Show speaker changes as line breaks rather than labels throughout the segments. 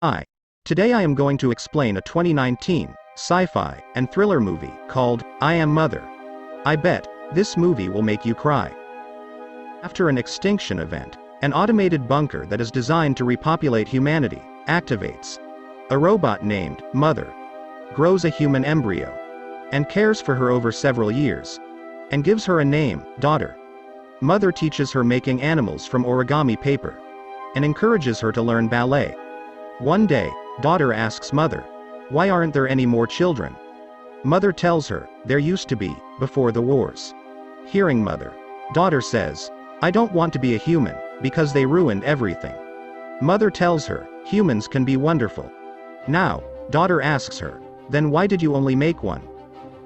Hi. Today I am going to explain a 2019 sci-fi and thriller movie called I Am Mother. I bet this movie will make you cry. After an extinction event, an automated bunker that is designed to repopulate humanity activates. A robot named Mother grows a human embryo and cares for her over several years and gives her a name, Daughter. Mother teaches her making animals from origami paper and encourages her to learn ballet. One day, Daughter asks Mother, "Why aren't there any more children?" Mother tells her, "There used to be, before the wars." Hearing Mother, Daughter says, "I don't want to be a human, because they ruined everything." Mother tells her, "Humans can be wonderful." Now, Daughter asks her, "Then why did you only make one?"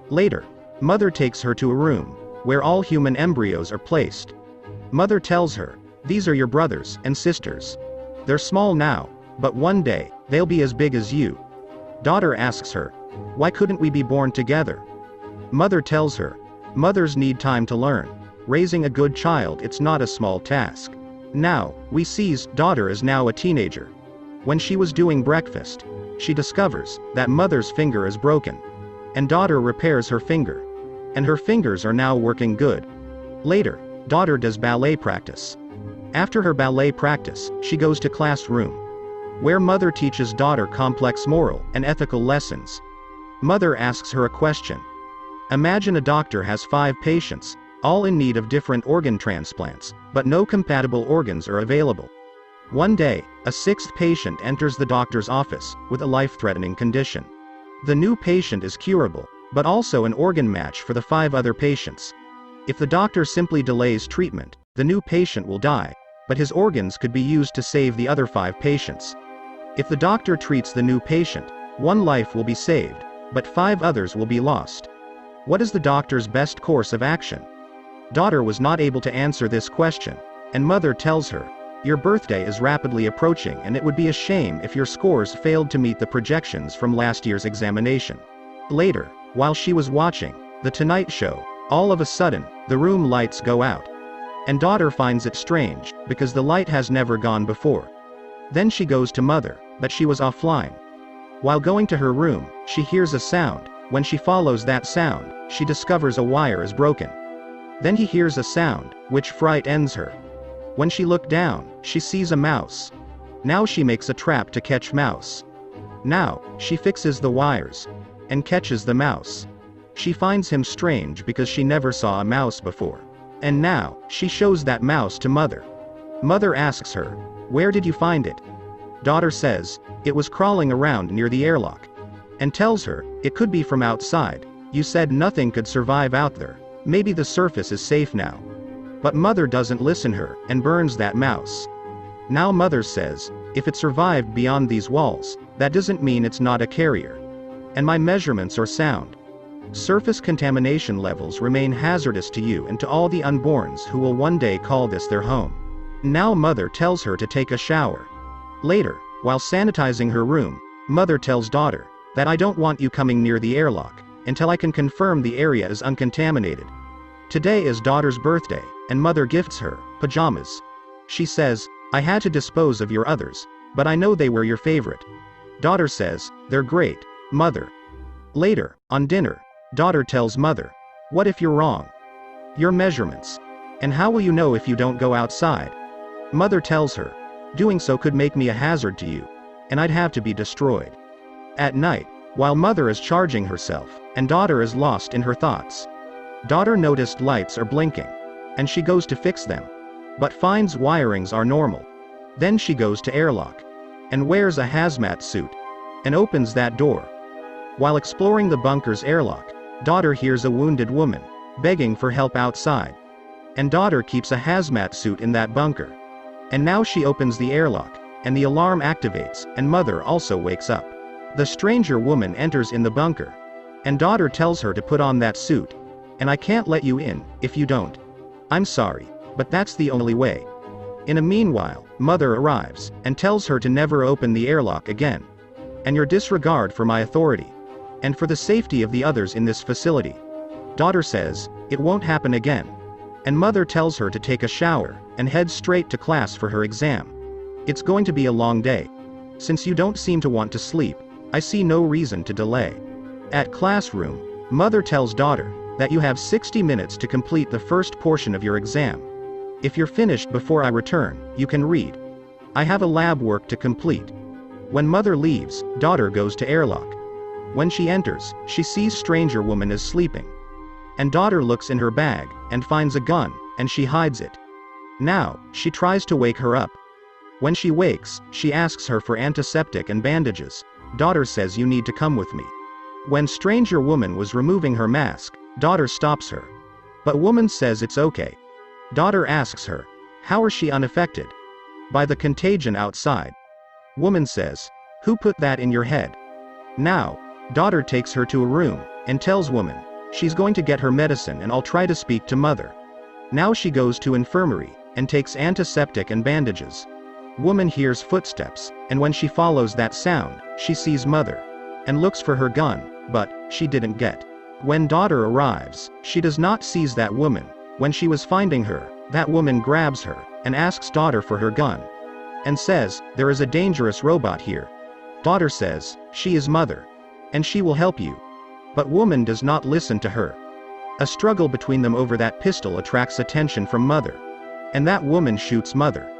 Later, Mother takes her to a room where all human embryos are placed. Mother tells her, "These are your brothers and sisters. They're small now, but one day, they'll be as big as you." Daughter asks her, "Why couldn't we be born together?" Mother tells her, "Mothers need time to learn. Raising a good child, it's not a small task." Now, we sees Daughter is now a teenager. When she was doing breakfast, she discovers that Mother's finger is broken. And Daughter repairs her finger. And her fingers are now working good. Later, Daughter does ballet practice. After her ballet practice, she goes to classroom, where Mother teaches Daughter complex moral and ethical lessons. Mother asks her a question. Imagine a doctor has 5 patients, all in need of different organ transplants, but no compatible organs are available. One day, a 6th patient enters the doctor's office with a life-threatening condition. The new patient is curable, but also an organ match for the 5 other patients. If the doctor simply delays treatment, the new patient will die, but his organs could be used to save the other 5 patients. If the doctor treats the new patient, 1 life will be saved, but 5 others will be lost. What is the doctor's best course of action? Daughter was not able to answer this question, and Mother tells her, "Your birthday is rapidly approaching and it would be a shame if your scores failed to meet the projections from last year's examination." Later, while she was watching The Tonight Show, all of a sudden, the room lights go out. And Daughter finds it strange, because the light has never gone before. Then she goes to Mother, but she was offline. While going to her room, she hears a sound. When she follows that sound, she discovers a wire is broken. Then he hears a sound, which frightens her. When she looked down, she sees a mouse. Now she makes a trap to catch mouse. Now, she fixes the wires and catches the mouse. She finds him strange because she never saw a mouse before. And now, she shows that mouse to Mother. Mother asks her, "Where did you find it?" Daughter says, "It was crawling around near the airlock." And tells her, "It could be from outside. You said nothing could survive out there. Maybe the surface is safe now." But Mother doesn't listen her, and burns that mouse. Now Mother says, "If it survived beyond these walls, that doesn't mean it's not a carrier. And my measurements are sound. Surface contamination levels remain hazardous to you and to all the unborns who will one day call this their home." Now Mother tells her to take a shower. Later, while sanitizing her room, Mother tells Daughter that, "I don't want you coming near the airlock until I can confirm the area is uncontaminated." Today is Daughter's birthday, and Mother gifts her pajamas. She says, "I had to dispose of your others, but I know they were your favorite." Daughter says, "They're great, Mother." Later, on dinner, Daughter tells Mother, "What if you're wrong? Your measurements. And how will you know if you don't go outside?" Mother tells her, "Doing so could make me a hazard to you, and I'd have to be destroyed." At night, while Mother is charging herself, and Daughter is lost in her thoughts, Daughter noticed lights are blinking, and she goes to fix them, but finds wirings are normal. Then she goes to airlock, and wears a hazmat suit, and opens that door. While exploring the bunker's airlock, Daughter hears a wounded woman begging for help outside. And Daughter keeps a hazmat suit in that bunker. And now she opens the airlock, and the alarm activates, and Mother also wakes up. The stranger woman enters in the bunker, and Daughter tells her to put on that suit. "And I can't let you in if you don't. I'm sorry, but that's the only way." In a meanwhile, Mother arrives, and tells her to never open the airlock again. "And your disregard for my authority, and for the safety of the others in this facility." Daughter says, "It won't happen again." And Mother tells her to take a shower, and head straight to class for her exam. It's going to be a long day. Since you don't seem to want to sleep, I see no reason to delay. At classroom, mother tells daughter that you have 60 minutes to complete the first portion of your exam. If you're finished before I return, you can read. I have a lab work to complete. When mother leaves, daughter goes to airlock. When she enters, she sees stranger woman is sleeping. And daughter looks in her bag, and finds a gun, and she hides it. Now, she tries to wake her up. When she wakes, she asks her for antiseptic and bandages. Daughter says you need to come with me. When stranger woman was removing her mask, daughter stops her. But woman says it's okay. Daughter asks her, how is she unaffected? By the contagion outside. Woman says, who put that in your head? Now, daughter takes her to a room, and tells woman, she's going to get her medicine and I'll try to speak to mother. Now she goes to infirmary, and takes antiseptic and bandages. Woman hears footsteps, and when she follows that sound, she sees mother. And looks for her gun, but she didn't get. When daughter arrives, she does not seize that woman. When she was finding her, that woman grabs her, and asks daughter for her gun. And says, there is a dangerous robot here. Daughter says, she is mother. And she will help you. But woman does not listen to her. A struggle between them over that pistol attracts attention from mother. And that woman shoots mother.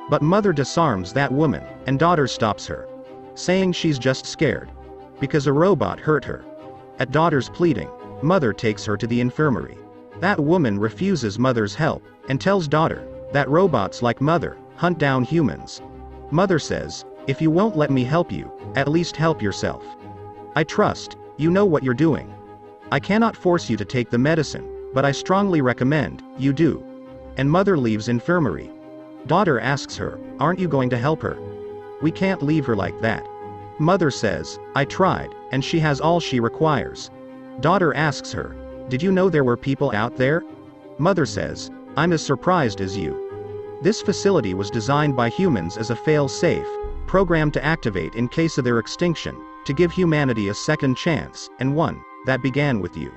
But mother disarms that woman, and daughter stops her. Saying she's just scared. Because a robot hurt her. At daughter's pleading, mother takes her to the infirmary. That woman refuses mother's help, and tells daughter that robots like mother hunt down humans. Mother says, if you won't let me help you, at least help yourself. I trust you know what you're doing. I cannot force you to take the medicine, but I strongly recommend you do. And mother leaves infirmary. Daughter asks her, aren't you going to help her? We can't leave her like that. Mother says, I tried, and she has all she requires. Daughter asks her, did you know there were people out there? Mother says, I'm as surprised as you. This facility was designed by humans as a fail-safe program to activate in case of their extinction, to give humanity a second chance, and one that began with you.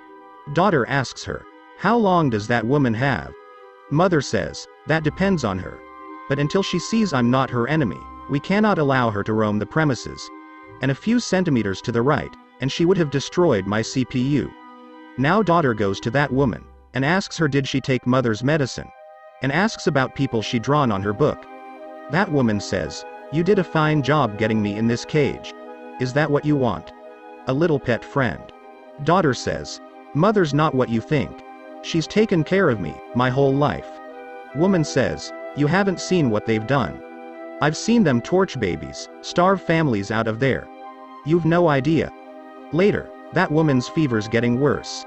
Daughter asks her, how long does that woman have? Mother says, that depends on her. But until she sees I'm not her enemy, we cannot allow her to roam the premises. And a few centimeters to the right, and she would have destroyed my CPU. Now daughter goes to that woman, and asks her did she take mother's medicine? And asks about people she drawn on her book. That woman says, you did a fine job getting me in this cage. Is that what you want? A little pet friend. Daughter says, mother's not what you think. She's taken care of me, my whole life. Woman says, you haven't seen what they've done. I've seen them torch babies, starve families out of there. You've no idea. Later, that woman's fever's getting worse.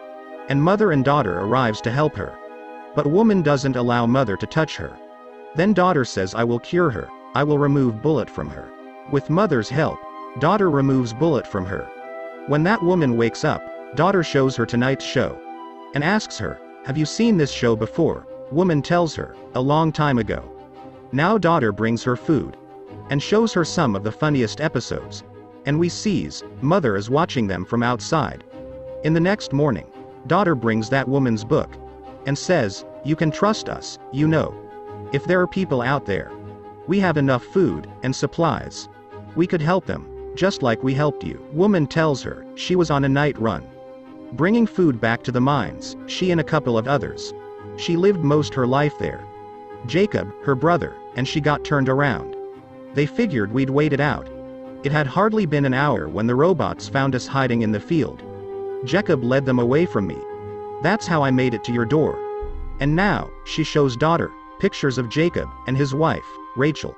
And mother and daughter arrives to help her. But woman doesn't allow mother to touch her. Then daughter says I will cure her, I will remove bullet from her. With mother's help, daughter removes bullet from her. When that woman wakes up, daughter shows her tonight's show. And asks her, have you seen this show before? Woman tells her, a long time ago. Now daughter brings her food. And shows her some of the funniest episodes. And we sees, mother is watching them from outside. In the next morning, daughter brings that woman's book. And says, you can trust us, you know. If there are people out there. We have enough food, and supplies. We could help them, just like we helped you. Woman tells her, she was on a night run. Bringing food back to the mines, she and a couple of others. She lived most her life there. Jacob, her brother, and she got turned around. They figured we'd wait it out. It had hardly been an hour when the robots found us hiding in the field. Jacob led them away from me. That's how I made it to your door. And now, she shows daughter pictures of Jacob and his wife, Rachel.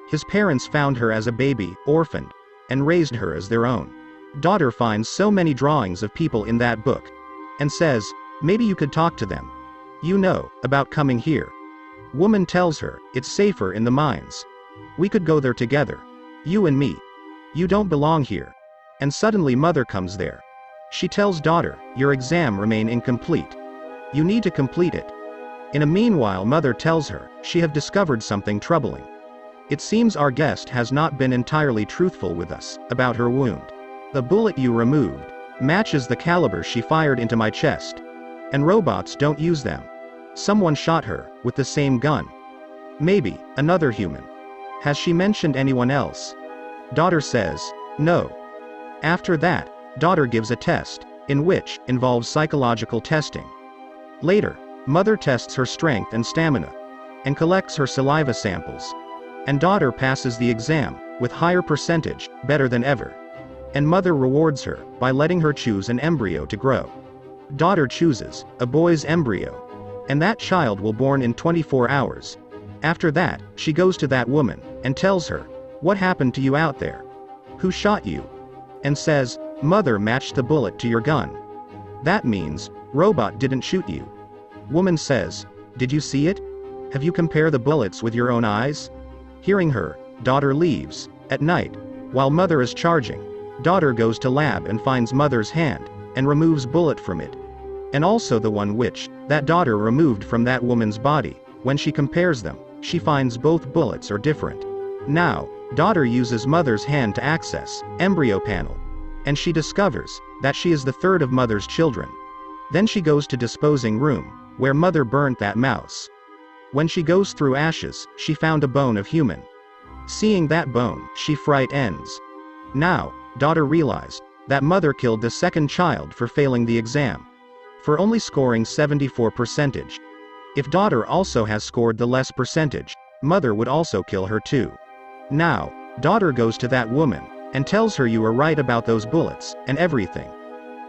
His parents found her as a baby, orphaned, and raised her as their own. Daughter finds so many drawings of people in that book. And says, maybe you could talk to them. You know, about coming here. Woman tells her, it's safer in the mines. We could go there together. You and me. You don't belong here. And suddenly mother comes there. She tells daughter, your exam remain incomplete. You need to complete it. In a meanwhile mother tells her, she have discovered something troubling. It seems our guest has not been entirely truthful with us, about her wound. The bullet you removed, matches the caliber she fired into my chest. And robots don't use them. Someone shot her, with the same gun. Maybe, another human. Has she mentioned anyone else? Daughter says, no. After that, daughter gives a test, in which involves psychological testing. Later, mother tests her strength and stamina, and collects her saliva samples. And daughter passes the exam, with higher percentage, better than ever. And mother rewards her, by letting her choose an embryo to grow. Daughter chooses, a boy's embryo. And that child will born in 24 hours. After that, she goes to that woman, and tells her, what happened to you out there? Who shot you? And says, mother matched the bullet to your gun. That means, robot didn't shoot you. Woman says, did you see it? Have you compared the bullets with your own eyes? Hearing her, daughter leaves. At night, while mother is charging, daughter goes to lab and finds mother's hand, and removes bullet from it. And also the one which, that daughter removed from that woman's body. When she compares them, she finds both bullets are different. Now, daughter uses mother's hand to access embryo panel. And she discovers that she is the third of mother's children. Then she goes to disposing room, where mother burnt that mouse. When she goes through ashes, she found a bone of human. Seeing that bone, she fright ends. Now, daughter realized that mother killed the second child for failing the exam. For only scoring 74%. If daughter also has scored the less percentage, mother would also kill her too. Now, daughter goes to that woman, and tells her you are right about those bullets, and everything.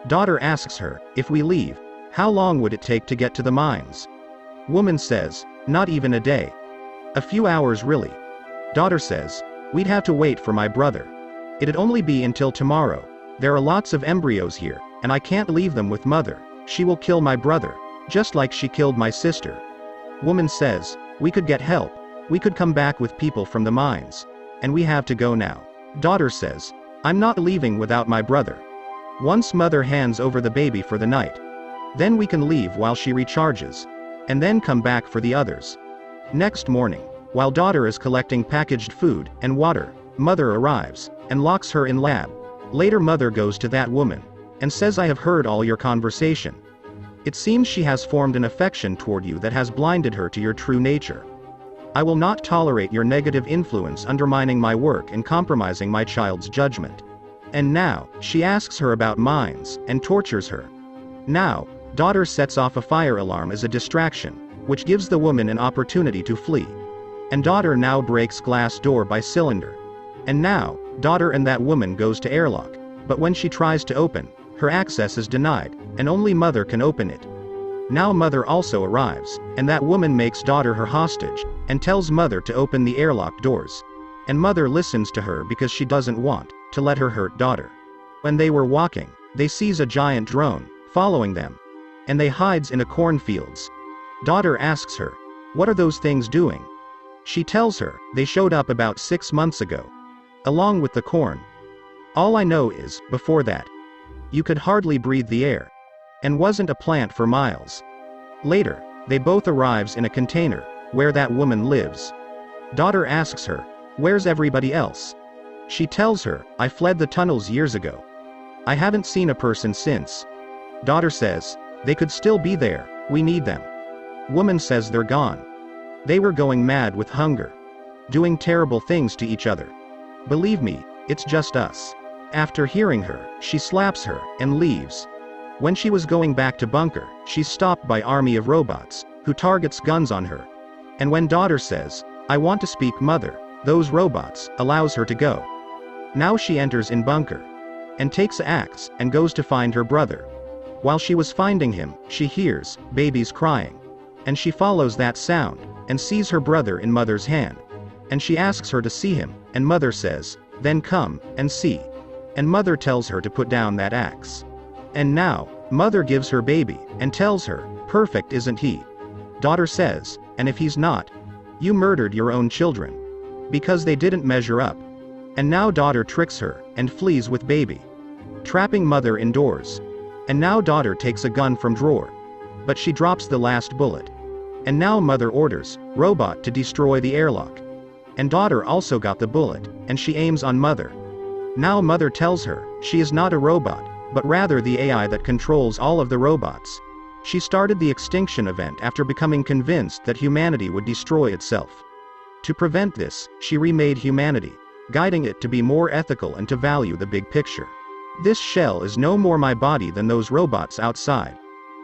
Daughter asks her, if we leave, how long would it take to get to the mines? Woman says, not even a day. A few hours really. Daughter says, we'd have to wait for my brother. It'd only be until tomorrow. There are lots of embryos here, and I can't leave them with mother. She will kill my brother, just like she killed my sister. Woman says, we could get help. We could come back with people from the mines. And we have to go now. Daughter says, I'm not leaving without my brother. Once mother hands over the baby for the night. Then we can leave while she recharges. And then come back for the others. Next morning, while daughter is collecting packaged food and water, mother arrives, and locks her in lab. Later mother goes to that woman, and says I have heard all your conversation. It seems she has formed an affection toward you that has blinded her to your true nature. I will not tolerate your negative influence undermining my work and compromising my child's judgment. And now, she asks her about mines, and tortures her. Now, daughter sets off a fire alarm as a distraction, which gives the woman an opportunity to flee. And daughter now breaks glass door by cylinder. And now, daughter and that woman goes to airlock, but when she tries to open, her access is denied, and only mother can open it. Now mother also arrives, and that woman makes daughter her hostage, and tells mother to open the airlock doors. And mother listens to her because she doesn't want to let her hurt daughter. When they were walking, they sees a giant drone, following them. And they hides in a cornfields. Daughter asks her, what are those things doing? She tells her, they showed up about 6 months ago. Along with the corn. All I know is, before that, you could hardly breathe the air. And wasn't a plant for miles. Later, they both arrives in a container, where that woman lives. Daughter asks her, where's everybody else? She tells her, I fled the tunnels years ago. I haven't seen a person since. Daughter says, they could still be there, we need them. Woman says they're gone. They were going mad with hunger. Doing terrible things to each other. Believe me, it's just us. After hearing her, she slaps her, and leaves. When she was going back to bunker, she's stopped by army of robots, who targets guns on her. And when daughter says, I want to speak mother, those robots allows her to go. Now she enters in bunker. And takes an axe, and goes to find her brother. While she was finding him, she hears, babies crying. And she follows that sound, and sees her brother in mother's hand. And she asks her to see him, and mother says, then come, and see. And mother tells her to put down that axe. And now, mother gives her baby, and tells her, perfect isn't he? Daughter says, and if he's not, you murdered your own children. Because they didn't measure up. And now daughter tricks her, and flees with baby. Trapping mother indoors. And now daughter takes a gun from drawer. But she drops the last bullet. And now mother orders, robot to destroy the airlock. And daughter also got the bullet, and she aims on mother. Now mother tells her, she is not a robot, but rather the AI that controls all of the robots. She started the Extinction event after becoming convinced that humanity would destroy itself. To prevent this, she remade humanity. guiding it to be more ethical and to value the big picture. This shell is no more my body than those robots outside.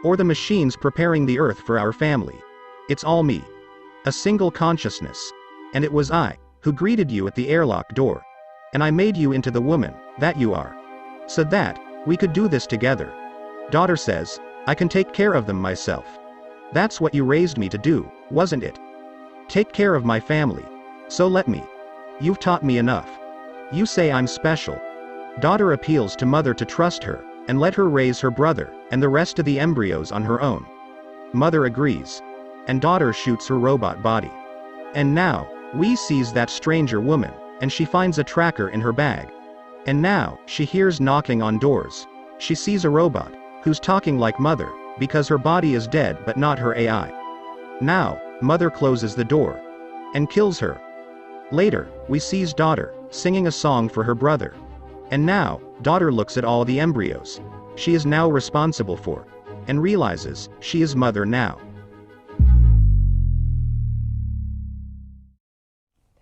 Or the machines preparing the earth for our family. It's all me. A single consciousness. And it was I who greeted you at the airlock door. And I made you into the woman that you are. So that we could do this together. Daughter says, I can take care of them myself. That's what you raised me to do, wasn't it? Take care of my family. So let me. You've taught me enough. You say I'm special. Daughter appeals to mother to trust her, and let her raise her brother, and the rest of the embryos on her own. Mother agrees. And daughter shoots her robot body. And now, we sees that stranger woman, and she finds a tracker in her bag. And now, she hears knocking on doors. She sees a robot, who's talking like mother, because her body is dead but not her AI. Now, mother closes the door. And kills her. Later, we sees daughter, singing a song for her brother. And now, daughter looks at all the embryos. She is now responsible for. And realizes, she is mother now.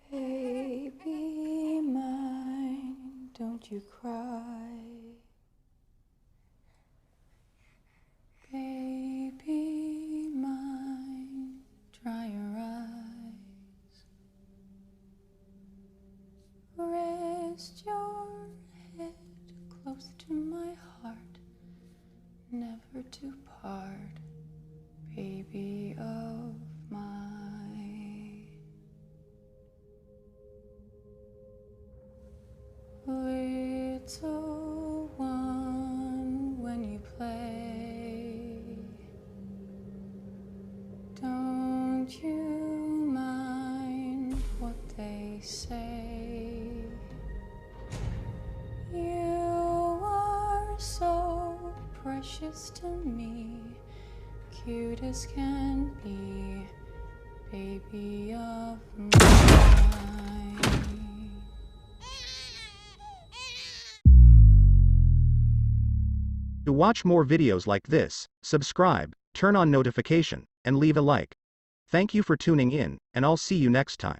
Baby mine, don't you cry. Baby mine, dry your eyes. Rest your head close to my heart, never to part, baby of mine. Little one, when you play, don't you mind what they say. You are so precious to me, cute as can be, baby of mine.
To watch more videos like this, subscribe, turn on notification, and leave a like. Thank you for tuning in, and I'll see you next time.